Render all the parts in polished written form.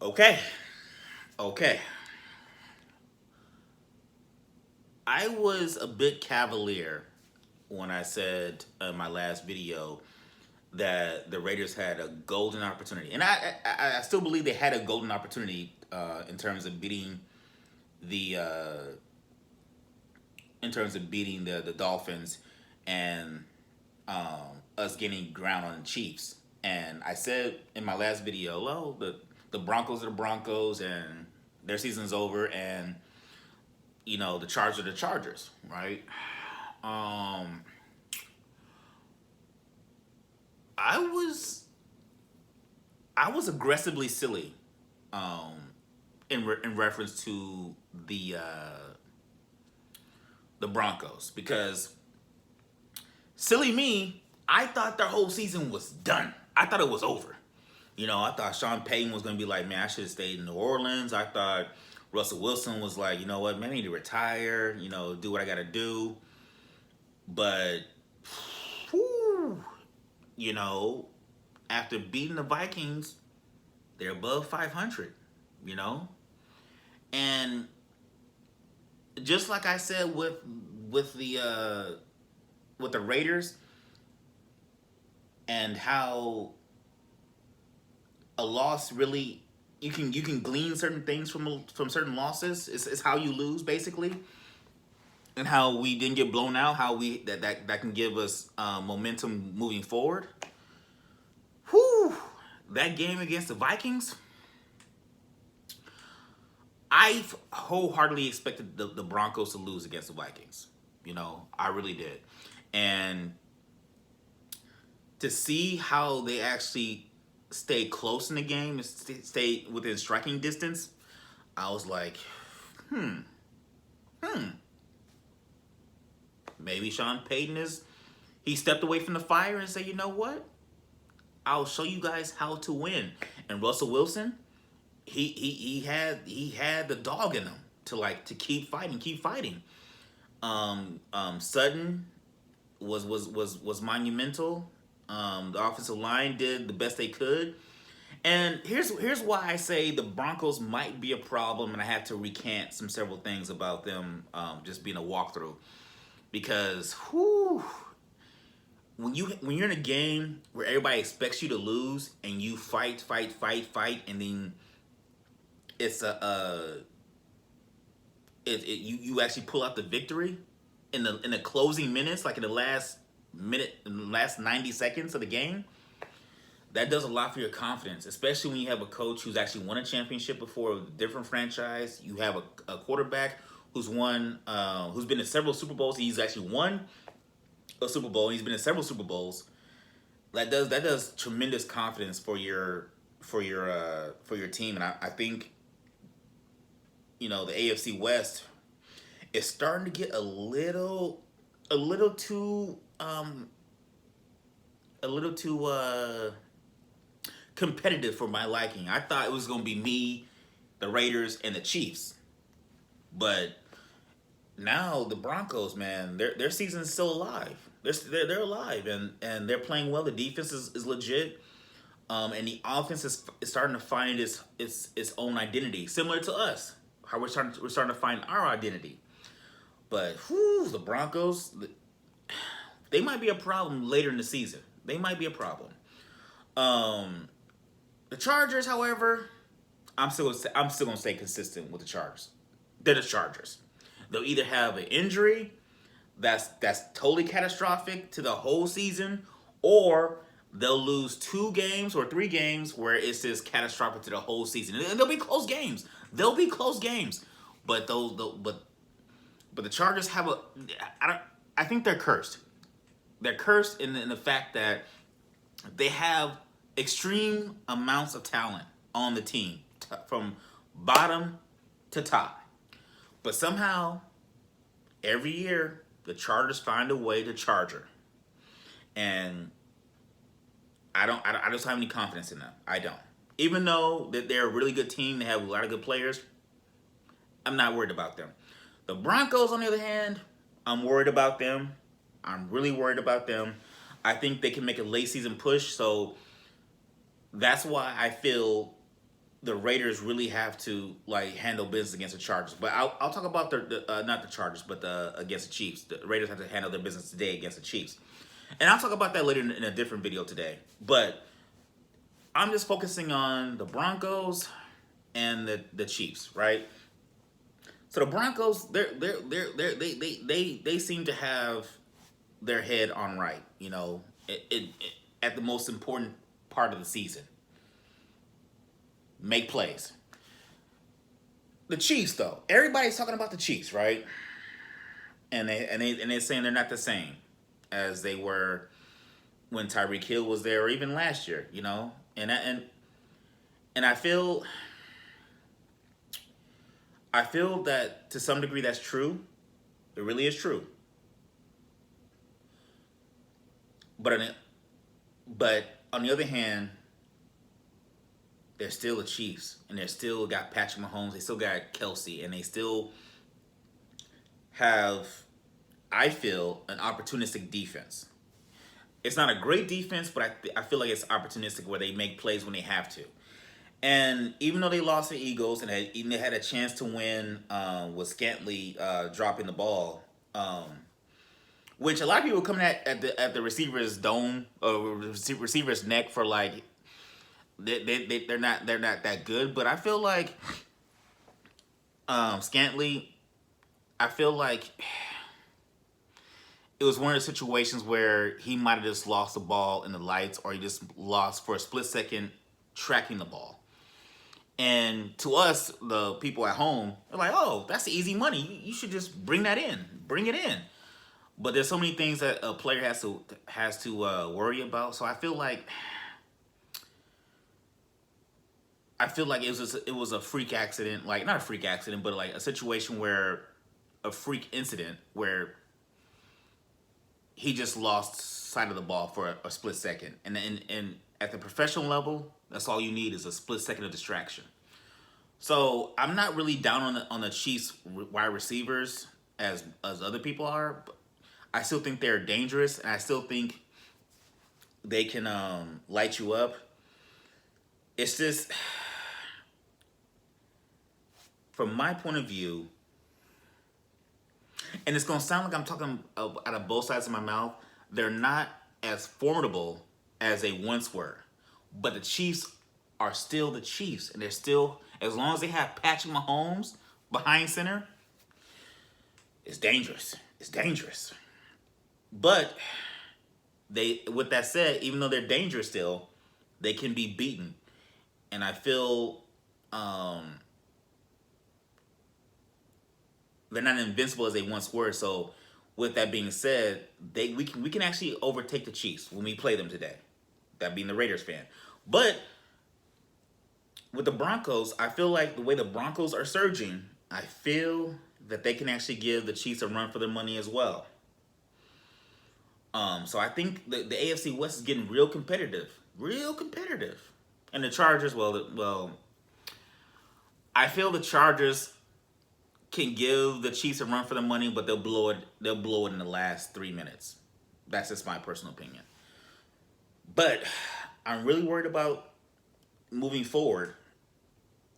Okay. Okay. I was a bit cavalier when I said in my last video that the Raiders had a golden opportunity, and I still believe they had a golden opportunity in terms of beating the the Dolphins and us getting ground on the Chiefs. And I said in my last video, well, the Broncos are the Broncos, and their season's over, and the Chargers are the Chargers, right? Um, I was I was aggressively silly, um, in reference to the Broncos because silly me, I thought their whole season was done. I thought it was over. I thought Sean Payton was going to be like, man, I should have stayed in New Orleans. I thought Russell Wilson was like, you know what, man, I need to retire, do what I got to do. But, whew, you know, after beating the Vikings, they're above 500, you know? And just like I said with the Raiders and how a loss really you can glean certain things from certain losses. It's how you lose basically, and how we didn't get blown out. How we that can give us momentum moving forward. Whew, that game against the Vikings, I wholeheartedly expected the Broncos to lose against the Vikings. I really did, and to see how they actually stay close in the game and stay within striking distance, I was like, hmm, hmm. Maybe Sean Payton he stepped away from the fire and said, you know what? I'll show you guys how to win. And Russell Wilson, he had the dog in him to keep fighting, keep fighting. Sutton was monumental. The offensive line did the best they could. And here's why I say the Broncos might be a problem, and I have to recant several things about them just being a walkthrough. Because whew, when you're in a game where everybody expects you to lose and you fight, and then it's you actually pull out the victory in the closing minutes, like in the last minute, in the last 90 seconds of the game. That does a lot for your confidence, especially when you have a coach who's actually won a championship before with a different franchise. You have a quarterback who's been in several Super Bowls. He's actually won a Super Bowl. He's been in several Super Bowls. That does tremendous confidence for your team. And I think the AFC West is starting to get a little too competitive for my liking. I thought it was going to be me, the Raiders, and the Chiefs, but now the Broncos, man, their season's still alive. They're alive, and they're playing well. The defense is legit, and the offense is starting to find its own identity, similar to us. How we're starting to find our identity. But whew, the Broncos, they might be a problem later in the season. They might be a problem. The Chargers, however, I'm still gonna stay consistent with the Chargers. They're the Chargers. They'll either have an injury that's totally catastrophic to the whole season, or they'll lose 2 games or 3 games where it's just catastrophic to the whole season. And they'll be close games. They'll be close games. But the Chargers have I think they're cursed. They're cursed in the fact that they have extreme amounts of talent on the team from bottom to top. But somehow, every year, the Chargers find a way to charger. And I just don't have any confidence in them. I don't. Even though that they're a really good team, they have a lot of good players, I'm not worried about them. The Broncos, on the other hand, I'm worried about them. I'm really worried about them. I think they can make a late season push, so that's why I feel the Raiders really have to like handle business against the Chargers. But I'll talk about the not the Chargers, but the against the Chiefs. The Raiders have to handle their business today against the Chiefs, and I'll talk about that later in a different video today. But I'm just focusing on the Broncos and the Chiefs, right? So the Broncos, they seem to have their head on right, you know, at the most important part of the season. Make plays. The Chiefs, though, everybody's talking about the Chiefs, right? And they're saying they're not the same as they were when Tyreek Hill was there, or even last year, you know. And I feel that to some degree that's true. It really is true. But on the other hand, they're still the Chiefs, and they still got Patrick Mahomes. They still got Kelsey, and they still have, I feel, an opportunistic defense. It's not a great defense, but I feel like it's opportunistic where they make plays when they have to. And even though they lost the Eagles and even they had a chance to win with Scantling dropping the ball, which a lot of people were coming at the receiver's dome or receiver's neck for like they're not that good. But I feel like Scantling, I feel like it was one of the situations where he might have just lost the ball in the lights, or he just lost for a split second tracking the ball. And to us, the people at home, they're like, oh, that's easy money. You should just bring that in. Bring it in. But there's so many things that a player has to worry about. So I feel like it was a freak accident, like not a freak accident, but like a situation where a freak incident where he just lost sight of the ball for a split second. And at the professional level, that's all you need is a split second of distraction. So I'm not really down on the Chiefs wide receivers as other people are. But I still think they're dangerous, and I still think they can light you up. It's just, from my point of view, and it's going to sound like I'm talking out of both sides of my mouth, they're not as formidable as they once were. But the Chiefs are still the Chiefs, and they're still, as long as they have Patrick Mahomes behind center, it's dangerous. It's dangerous. But with that said, even though they're dangerous still, they can be beaten. And I feel they're not invincible as they once were. So with that being said, we can actually overtake the Chiefs when we play them today. That being the Raiders fan. But with the Broncos, I feel like the way the Broncos are surging, I feel that they can actually give the Chiefs a run for their money as well. So I think the AFC West is getting real competitive. Real competitive. And the Chargers, well, I feel the Chargers can give the Chiefs a run for their money, but they'll blow it in the last 3 minutes. That's just my personal opinion. But I'm really worried about moving forward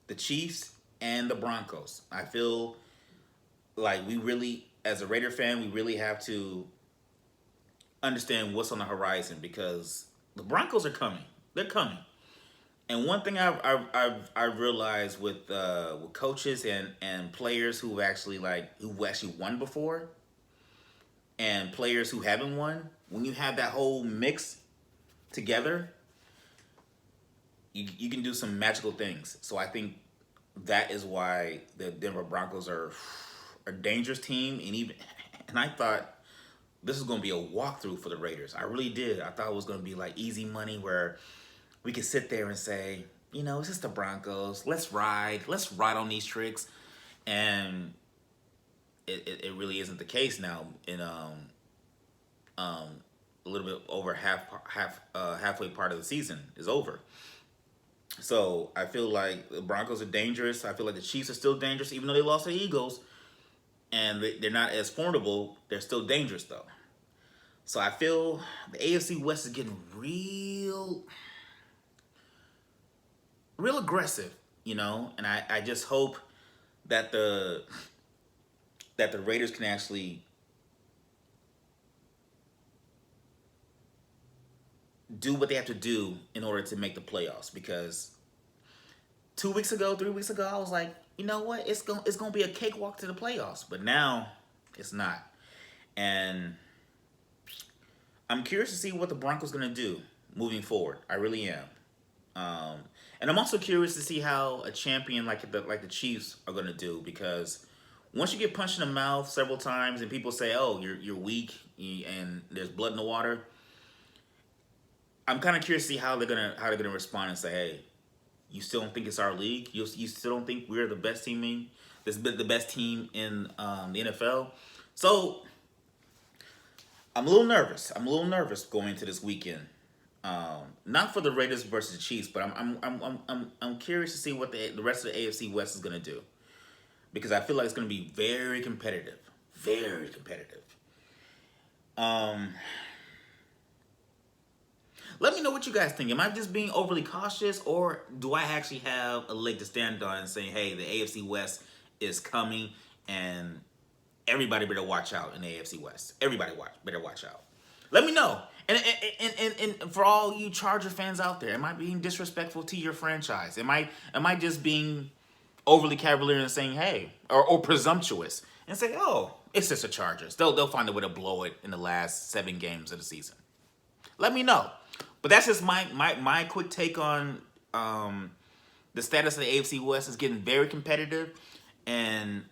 the Chiefs and the Broncos. I feel like we really, as a Raider fan, we really have to understand what's on the horizon, because the Broncos are coming. They're coming. And one thing I've realized with coaches and players who actually won before, and players who haven't won, when you have that whole mix together, you can do some magical things. So I think that is why the Denver Broncos are a dangerous team, and I thought this was going to be a walkthrough for the Raiders. I really did. I thought it was going to be like easy money where we could sit there and say, you know, it's just the Broncos. Let's ride on these tricks. And it really isn't the case now. In a little bit over halfway part of the season is over. So I feel like the Broncos are dangerous. I feel like the Chiefs are still dangerous, even though they lost the Eagles. And they're not as formidable. They're still dangerous, though. So I feel the AFC West is getting real aggressive. and I just hope that the Raiders can actually do what they have to do in order to make the playoffs. Because 2 weeks ago, 3 weeks ago, I was like, you know what, it's gonna be a cakewalk to the playoffs. But now it's not, and I'm curious to see what the Broncos gonna do moving forward. I really am. And I'm also curious to see how a champion like the Chiefs are gonna do, because once you get punched in the mouth several times and people say, "Oh, you're weak," and there's blood in the water, I'm kind of curious to see how they're gonna respond and say, "Hey, you still don't think it's our league? You still don't think we're the best team the best team in the NFL?" So I'm a little nervous. I'm a little nervous going into this weekend. Not for the Raiders versus the Chiefs, but I'm curious to see what the rest of the AFC West is gonna do, because I feel like it's gonna be very competitive, very competitive. Let me know what you guys think. Am I just being overly cautious, or do I actually have a leg to stand on and saying, hey, the AFC West is coming and everybody better watch out in the AFC West. Better watch out. Let me know. And for all you Charger fans out there, am I being disrespectful to your franchise? Am I just being overly cavalier and saying, hey, or presumptuous and say, oh, it's just the Chargers. They'll find a way to blow it in the last 7 games of the season. Let me know. But that's just my quick take on the status of the AFC West. Is getting very competitive, and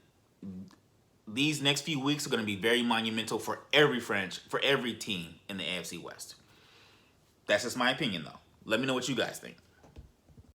these next few weeks are going to be very monumental for every team in the AFC West. That's just my opinion, though. Let me know what you guys think.